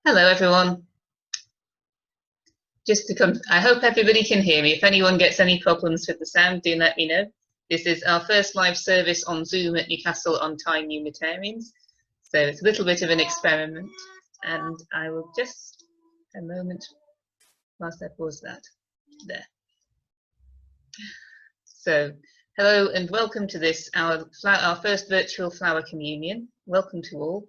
Hello everyone. I hope everybody can hear me. If anyone gets any problems with the sound, do let me know. This is our first live service on Zoom at Newcastle on Tyne Unitarians. So it's a little bit of an experiment, and I will just a moment whilst I pause that. There. So hello and welcome to this, our first virtual flower communion. Welcome to all.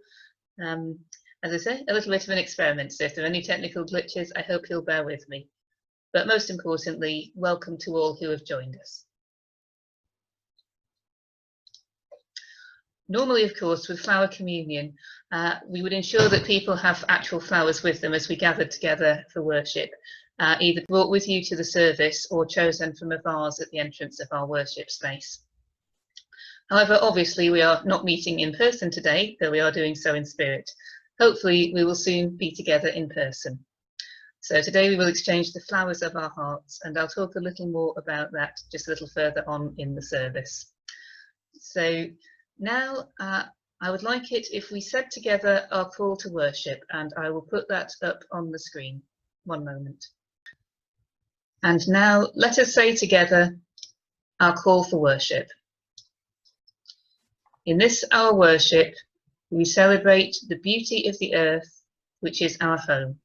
As I say, a little bit of an experiment, so if there are any technical glitches, I hope you'll bear with me. But most importantly, welcome to all who have joined us. Normally, of course, with flower communion, we would ensure that people have actual flowers with them as we gather together for worship, either brought with you to the service or chosen from a vase at the entrance of our worship space. However, obviously, we are not meeting in person today, though we are doing so in spirit. Hopefully, we will soon be together in person. So today we will exchange the flowers of our hearts, and I'll talk a little more about that just a little further on in the service. So now I would like it if we said together our call to worship, and I will put that up on the screen. One moment. And now let us say together our call for worship. In this our worship, we celebrate the beauty of the earth, which is our home,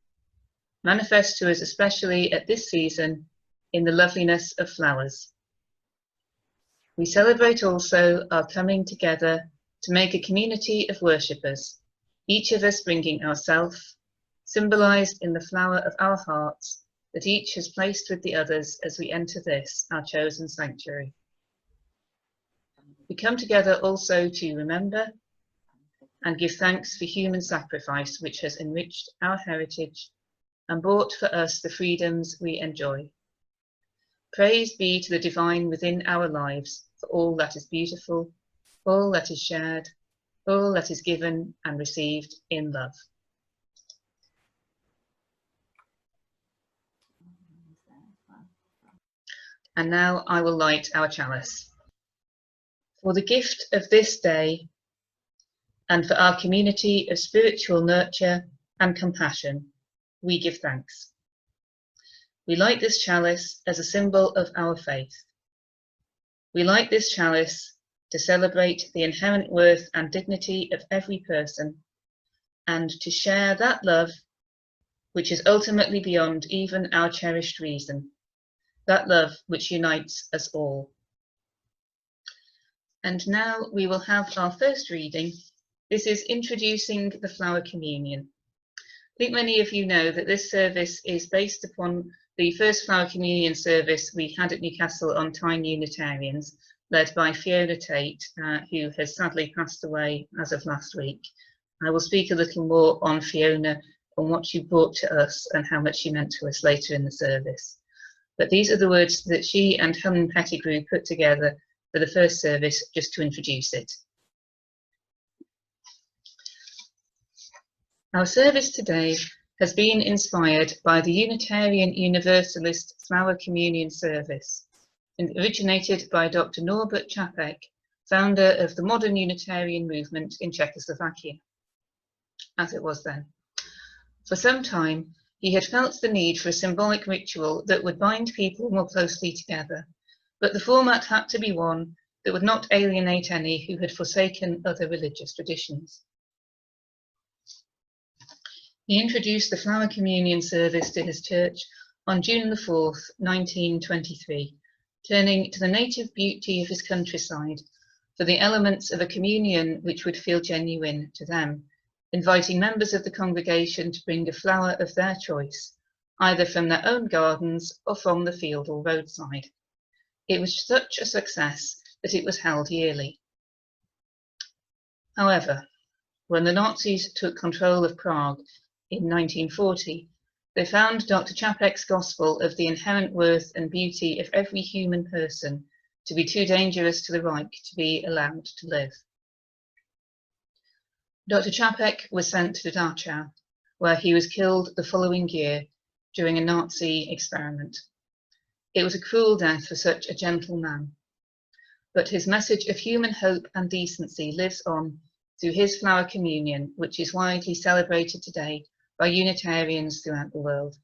manifest to us especially at this season in the loveliness of flowers. We celebrate also our coming together to make a community of worshippers, each of us bringing ourselves, symbolised in the flower of our hearts that each has placed with the others as we enter this, our chosen sanctuary. We come together also to remember and give thanks for human sacrifice which has enriched our heritage and brought for us the freedoms we enjoy. Praise be to the divine within our lives for all that is beautiful, all that is shared, all that is given and received in love. And now I will light our chalice. For the gift of this day, and for our community of spiritual nurture and compassion, we give thanks. We light this chalice as a symbol of our faith. We light this chalice to celebrate the inherent worth and dignity of every person, and to share that love which is ultimately beyond even our cherished reason, that love which unites us all. And now we will have our first reading. This is introducing the flower communion. I think many of you know that this service is based upon the first flower communion service we had at Newcastle on Tyne Unitarians, led by Fiona Tate, who has sadly passed away as of last week. I will speak a little more on Fiona, on what she brought to us and how much she meant to us later in the service. But these are the words that she and Helen Pettigrew put together for the first service, just to introduce it. Our service today has been inspired by the Unitarian Universalist Flower Communion service, and originated by Dr. Norbert Čapek, founder of the modern Unitarian movement in Czechoslovakia, as it was then. For some time, he had felt the need for a symbolic ritual that would bind people more closely together, but the format had to be one that would not alienate any who had forsaken other religious traditions. He introduced the Flower Communion service to his church on June the 4th, 1923, turning to the native beauty of his countryside for the elements of a communion which would feel genuine to them, inviting members of the congregation to bring a flower of their choice, either from their own gardens or from the field or roadside. It was such a success that it was held yearly. However, when the Nazis took control of Prague in 1940, they found Dr. Čapek's gospel of the inherent worth and beauty of every human person to be too dangerous to the Reich to be allowed to live. Dr. Čapek was sent to Dachau, where he was killed the following year during a Nazi experiment. It was a cruel death for such a gentle man, but his message of human hope and decency lives on through his flower communion, which is widely celebrated today by Unitarians throughout the world.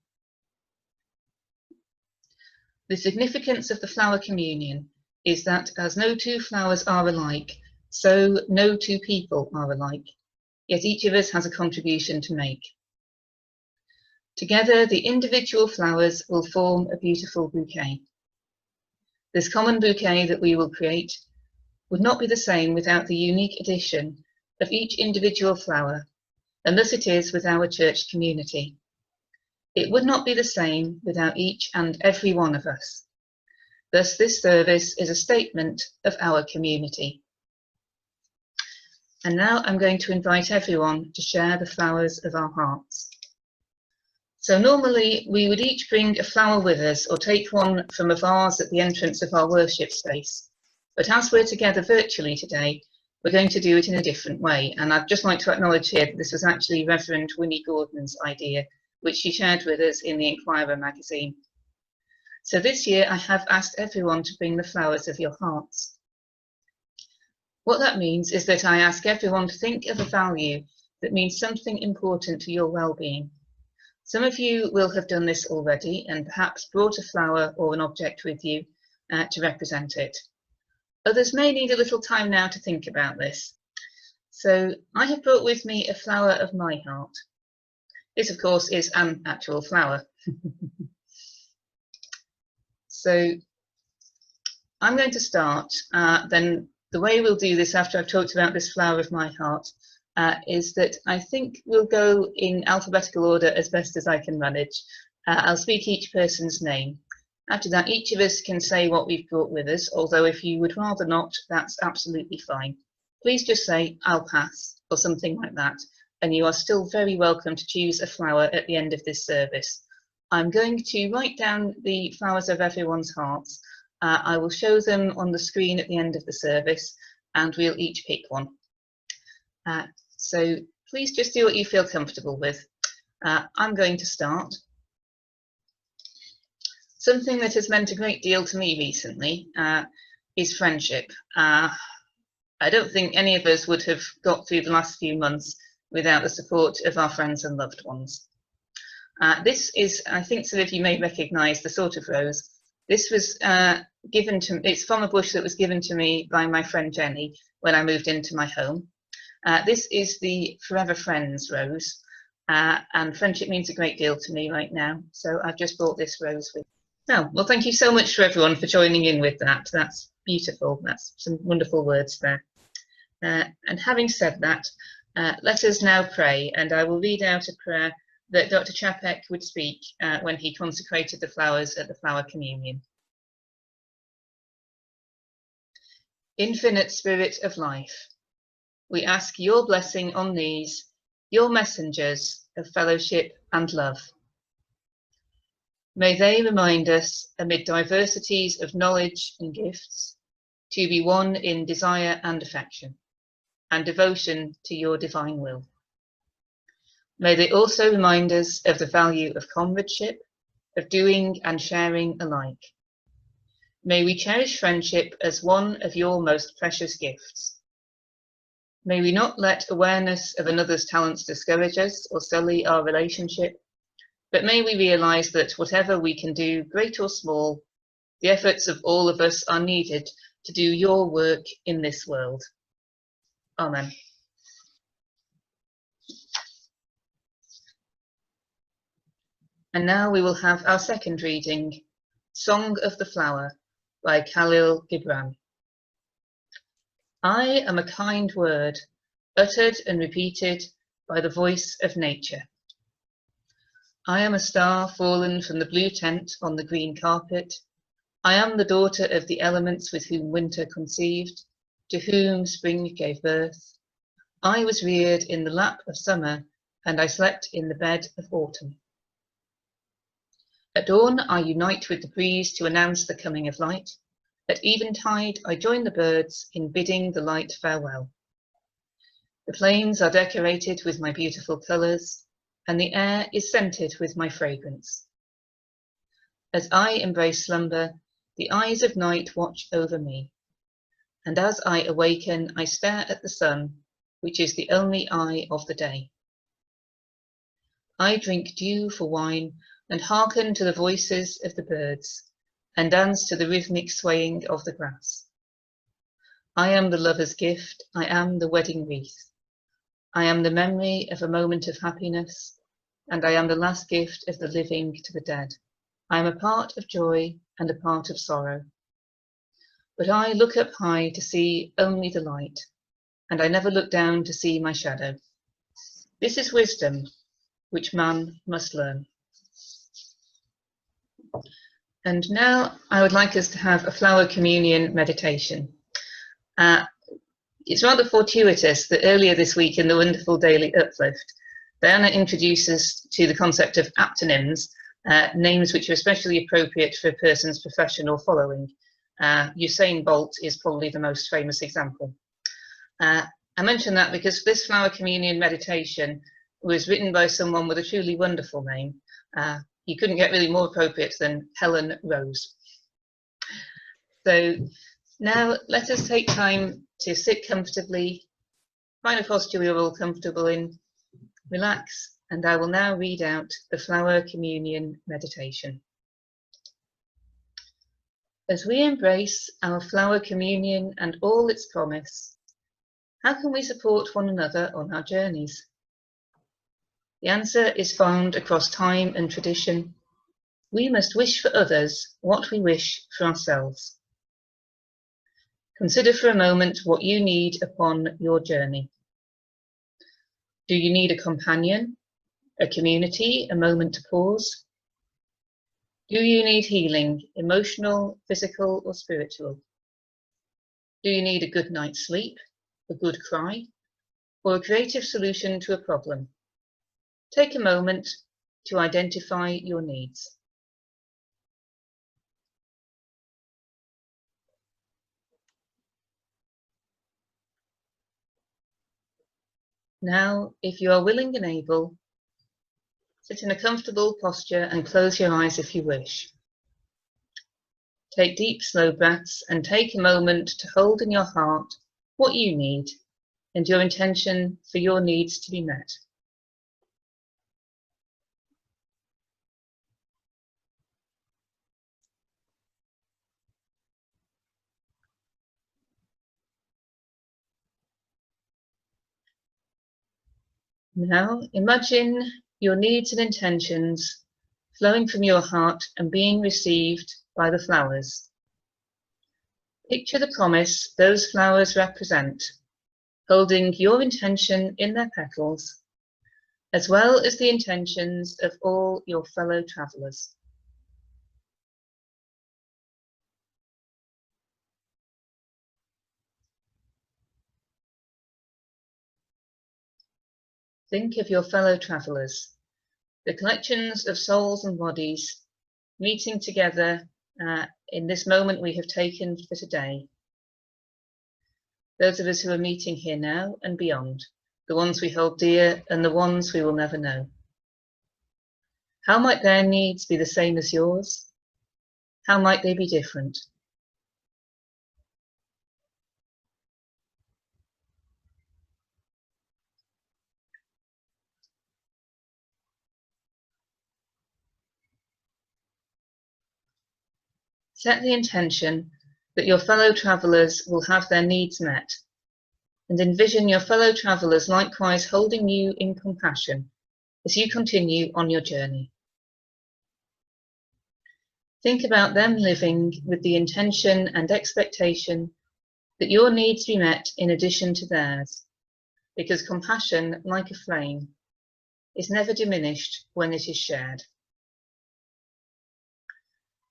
The significance of the flower communion is that as no two flowers are alike, so no two people are alike, yet each of us has a contribution to make. Together, the individual flowers will form a beautiful bouquet. This common bouquet that we will create would not be the same without the unique addition of each individual flower, and thus it is with our church community. It would not be the same without each and every one of us. Thus, this service is a statement of our community. And now I'm going to invite everyone to share the flowers of our hearts. So normally we would each bring a flower with us or take one from a vase at the entrance of our worship space. But as we're together virtually today, we're going to do it in a different way. And I'd just like to acknowledge here that this was actually Reverend Winnie Gordon's idea, which she shared with us in the Inquirer magazine. So this year I have asked everyone to bring the flowers of your hearts. What that means is that I ask everyone to think of a value that means something important to your well-being. Some of you will have done this already and perhaps brought a flower or an object with you to represent it. Others may need a little time now to think about this. So I have brought with me a flower of my heart. This, of course, is an actual flower. So I'm going to start, then the way we'll do this after I've talked about this flower of my heart is that I think we'll go in alphabetical order as best as I can manage. I'll speak each person's name. After that, each of us can say what we've brought with us, although if you would rather not, that's absolutely fine. Please just say, I'll pass, or something like that, and you are still very welcome to choose a flower at the end of this service. I'm going to write down the flowers of everyone's hearts. I will show them on the screen at the end of the service, and we'll each pick one. So please just do what you feel comfortable with. I'm going to start. Something that has meant a great deal to me recently is friendship. I don't think any of us would have got through the last few months without the support of our friends and loved ones. This is, I think some of you may recognise the sort of rose. This was given to me, it's from a bush that was given to me by my friend Jenny when I moved into my home. This is the Forever Friends rose, and friendship means a great deal to me right now, so I've just brought this rose with. Oh, well, thank you so much for everyone for joining in with that. That's beautiful. That's some wonderful words there. And having said that, let us now pray, and I will read out a prayer that Dr. Chapek would speak when he consecrated the flowers at the Flower Communion. Infinite Spirit of life, we ask your blessing on these, your messengers of fellowship and love. May they remind us, amid diversities of knowledge and gifts, to be one in desire and affection, and devotion to your divine will. May they also remind us of the value of comradeship, of doing and sharing alike. May we cherish friendship as one of your most precious gifts. May we not let awareness of another's talents discourage us or sully our relationship, but may we realise that whatever we can do, great or small, the efforts of all of us are needed to do your work in this world. Amen. And now we will have our second reading, Song of the Flower by Khalil Gibran. I am a kind word, uttered and repeated by the voice of nature. I am a star fallen from the blue tent on the green carpet. I am the daughter of the elements with whom winter conceived, to whom spring gave birth. I was reared in the lap of summer, and I slept in the bed of autumn. At dawn I unite with the breeze to announce the coming of light. At eventide I join the birds in bidding the light farewell. The plains are decorated with my beautiful colours, and the air is scented with my fragrance. As I embrace slumber, the eyes of night watch over me, and as I awaken I stare at the sun, which is the only eye of the day. I drink dew for wine and hearken to the voices of the birds and dance to the rhythmic swaying of the grass. I am the lover's gift, I am the wedding wreath. I am the memory of a moment of happiness, and I am the last gift of the living to the dead. I am a part of joy and a part of sorrow. But I look up high to see only the light, and I never look down to see my shadow. This is wisdom which man must learn. And now I would like us to have a flower communion meditation. It's rather fortuitous that earlier this week in the wonderful Daily Uplift, Diana introduces to the concept of aptonyms, names which are especially appropriate for a person's professional following. Usain Bolt is probably the most famous example. I mention that because this flower communion meditation was written by someone with a truly wonderful name. You couldn't get really more appropriate than Helen Rose. So now let us take time to sit comfortably, find a posture you're all comfortable in, relax, and I will now read out the flower communion meditation. As we embrace our flower communion and all its promise, how can we support one another on our journeys? The answer is found across time and tradition. We must wish for others what we wish for ourselves. Consider for a moment what you need upon your journey. Do you need a companion, a community, a moment to pause? Do you need healing, emotional, physical, or spiritual? Do you need a good night's sleep, a good cry, or a creative solution to a problem? Take a moment to identify your needs. Now, if you are willing and able, sit in a comfortable posture and close your eyes if you wish. Take deep, slow breaths and take a moment to hold in your heart what you need and your intention for your needs to be met. Now, imagine your needs and intentions flowing from your heart and being received by the flowers. Picture the promise those flowers represent, holding your intention in their petals, as well as the intentions of all your fellow travellers. Think of your fellow travellers, the collections of souls and bodies meeting together in this moment we have taken for today. Those of us who are meeting here now and beyond, the ones we hold dear and the ones we will never know. How might their needs be the same as yours? How might they be different? Set the intention that your fellow travellers will have their needs met, and envision your fellow travellers likewise holding you in compassion as you continue on your journey. Think about them living with the intention and expectation that your needs be met in addition to theirs, because compassion, like a flame, is never diminished when it is shared.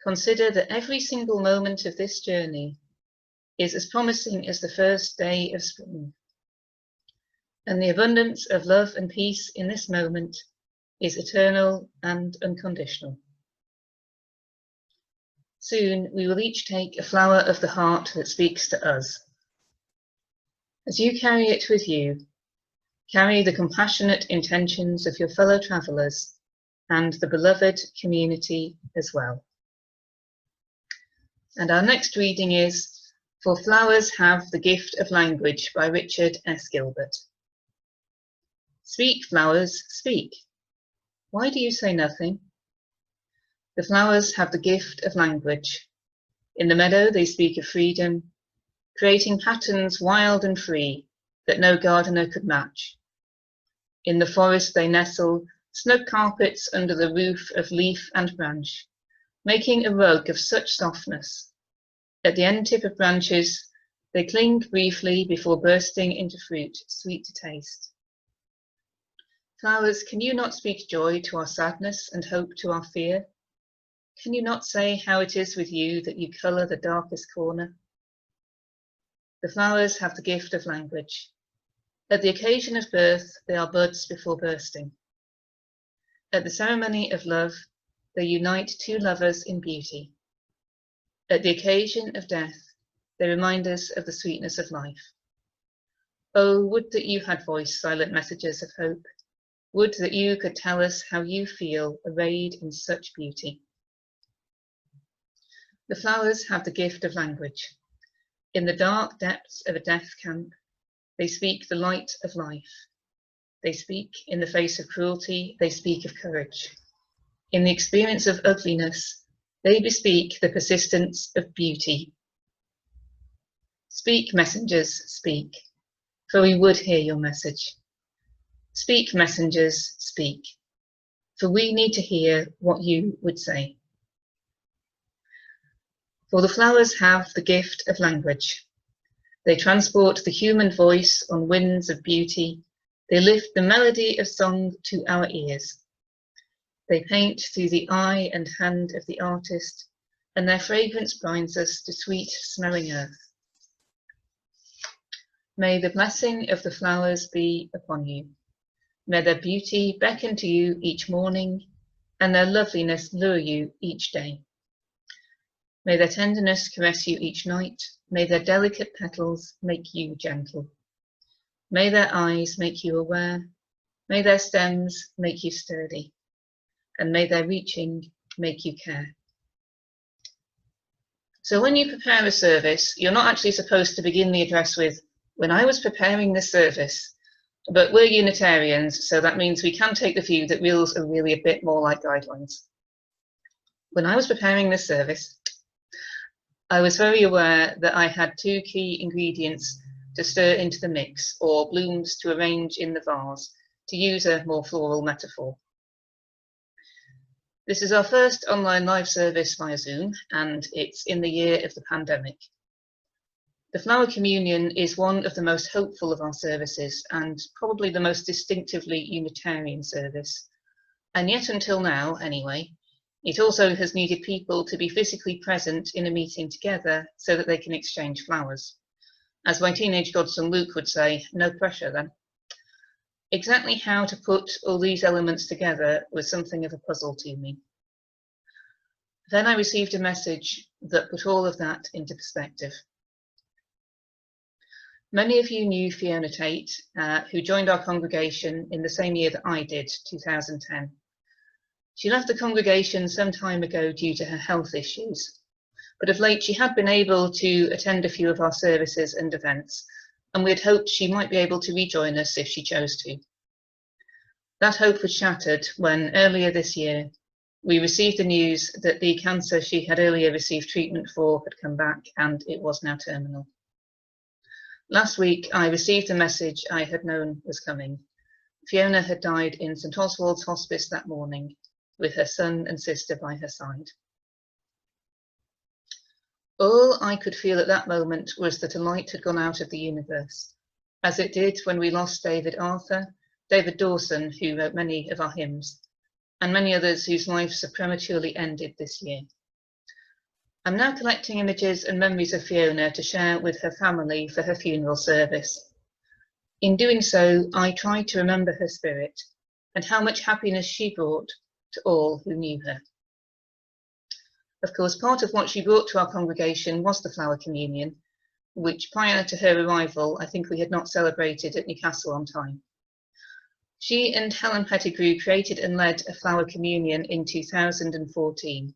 Consider that every single moment of this journey is as promising as the first day of spring, and the abundance of love and peace in this moment is eternal and unconditional. Soon we will each take a flower of the heart that speaks to us. As you carry it with you, carry the compassionate intentions of your fellow travellers and the beloved community as well. And our next reading is For Flowers Have the Gift of Language by Richard S. Gilbert. Speak, flowers, speak. Why do you say nothing? The flowers have the gift of language. In the meadow they speak of freedom, creating patterns wild and free that no gardener could match. In the forest they nestle, snug carpets under the roof of leaf and branch, making a rug of such softness. At the end tip of branches, they cling briefly before bursting into fruit, sweet to taste. Flowers, can you not speak joy to our sadness and hope to our fear? Can you not say how it is with you that you colour the darkest corner? The flowers have the gift of language. At the occasion of birth, they are buds before bursting. At the ceremony of love, they unite two lovers in beauty. At the occasion of death, they remind us of the sweetness of life. Oh, would that you had voiced silent messages of hope. Would that you could tell us how you feel arrayed in such beauty. The flowers have the gift of language. In the dark depths of a death camp, they speak the light of life. They speak in the face of cruelty, they speak of courage. In the experience of ugliness, they bespeak the persistence of beauty. Speak, messengers, speak, for we would hear your message. Speak, messengers, speak, for we need to hear what you would say. For the flowers have the gift of language. They transport the human voice on winds of beauty. They lift the melody of song to our ears. They paint through the eye and hand of the artist, and their fragrance binds us to sweet smelling earth. May the blessing of the flowers be upon you. May their beauty beckon to you each morning, and their loveliness lure you each day. May their tenderness caress you each night. May their delicate petals make you gentle. May their eyes make you aware. May their stems make you sturdy. And may their reaching make you care. So when you prepare a service, you're not actually supposed to begin the address with, "When I was preparing this service," but we're Unitarians, so that means we can take the view that rules are really a bit more like guidelines. When I was preparing this service, I was very aware that I had two key ingredients to stir into the mix, or blooms to arrange in the vase, to use a more floral metaphor. This is our first online live service via Zoom, and it's in the year of the pandemic. The Flower Communion is one of the most hopeful of our services, and probably the most distinctively Unitarian service. And yet until now, anyway, it also has needed people to be physically present in a meeting together so that they can exchange flowers. As my teenage godson Luke would say, no pressure then. Exactly how to put all these elements together was something of a puzzle to me. Then I received a message that put all of that into perspective. Many of you knew Fiona Tate, who joined our congregation in the same year that I did, 2010. She left the congregation some time ago due to her health issues, but of late she had been able to attend a few of our services and events, and we had hoped she might be able to rejoin us if she chose to. That hope was shattered when earlier this year we received the news that the cancer she had earlier received treatment for had come back and it was now terminal. Last week I received the message I had known was coming. Fiona had died in St Oswald's Hospice that morning, with her son and sister by her side. All I could feel at that moment was that a light had gone out of the universe, as it did when we lost David Arthur, David Dawson, who wrote many of our hymns, and many others whose lives have prematurely ended this year. I'm now collecting images and memories of Fiona to share with her family for her funeral service. In doing so, I tried to remember her spirit and how much happiness she brought to all who knew her. Of course, part of what she brought to our congregation was the Flower Communion, which prior to her arrival, I think we had not celebrated at Newcastle on time. She and Helen Pettigrew created and led a Flower Communion in 2014,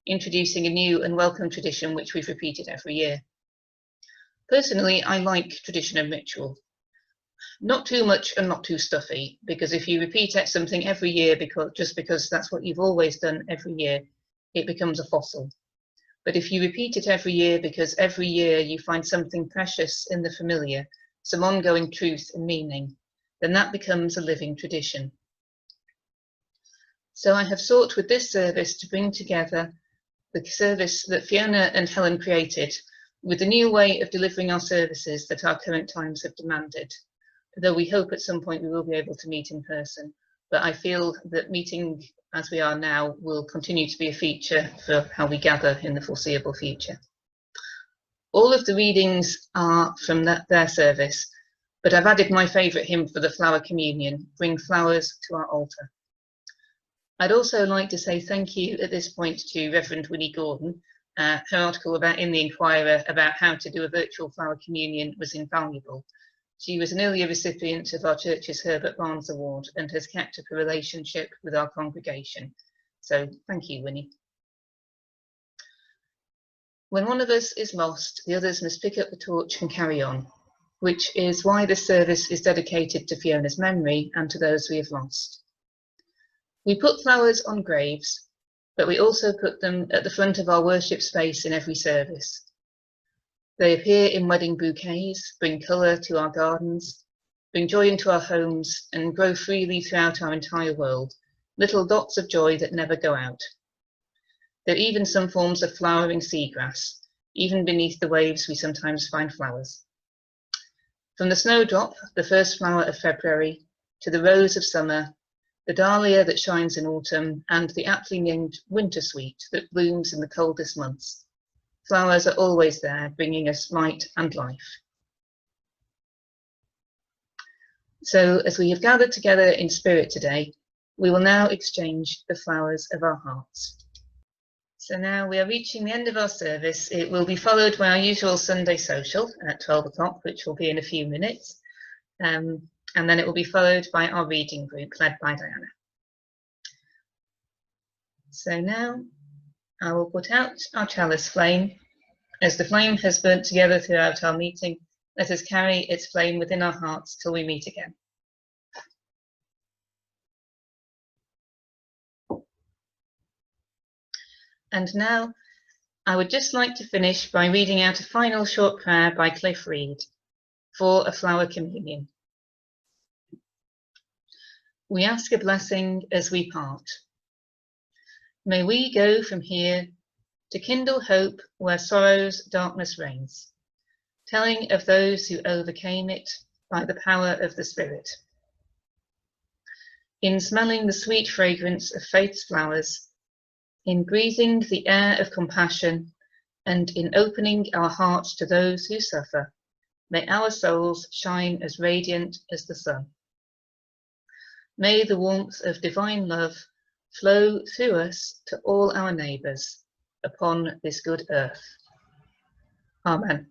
introducing a new and welcome tradition which we've repeated every year. Personally, I like tradition and ritual. Not too much and not too stuffy, because if you repeat something every year just because that's what you've always done every year, it becomes a fossil. But if you repeat it every year because every year you find something precious in the familiar, some ongoing truth and meaning, then that becomes a living tradition. So I have sought with this service to bring together the service that Fiona and Helen created with a new way of delivering our services that our current times have demanded, though we hope at some point we will be able to meet in person. But I feel that meeting as we are now will continue to be a feature for how we gather in the foreseeable future. All of the readings are from their service, but I've added my favourite hymn for the Flower Communion, Bring Flowers to Our Altar. I'd also like to say thank you at this point to Reverend Winnie Gordon. Her article in the Inquirer about how to do a virtual Flower Communion was invaluable. She was an earlier recipient of our church's Herbert Barnes Award and has kept up a relationship with our congregation. So thank you, Winnie. When one of us is lost, the others must pick up the torch and carry on, which is why this service is dedicated to Fiona's memory and to those we have lost. We put flowers on graves, but we also put them at the front of our worship space in every service. They appear in wedding bouquets, bring colour to our gardens, bring joy into our homes, and grow freely throughout our entire world, little dots of joy that never go out. There are even some forms of flowering seagrass. Even beneath the waves we sometimes find flowers. From the snowdrop, the first flower of February, to the rose of summer, the dahlia that shines in autumn, and the aptly named wintersweet that blooms in the coldest months. Flowers are always there, bringing us light and life. So, as we have gathered together in spirit today, we will now exchange the flowers of our hearts. So now we are reaching the end of our service. It will be followed by our usual Sunday social at 12 o'clock, which will be in a few minutes. And then it will be followed by our reading group led by Diana. So now I will put out our chalice flame. As the flame has burnt together throughout our meeting, let us carry its flame within our hearts till we meet again. And now I would just like to finish by reading out a final short prayer by Cliff Reed for a flower communion. We ask a blessing as we part. May we go from here to kindle hope where sorrow's darkness reigns, telling of those who overcame it by the power of the Spirit. In smelling the sweet fragrance of faith's flowers, in breathing the air of compassion, and in opening our hearts to those who suffer, may our souls shine as radiant as the sun. May the warmth of divine love flow through us to all our neighbours upon this good earth. Amen.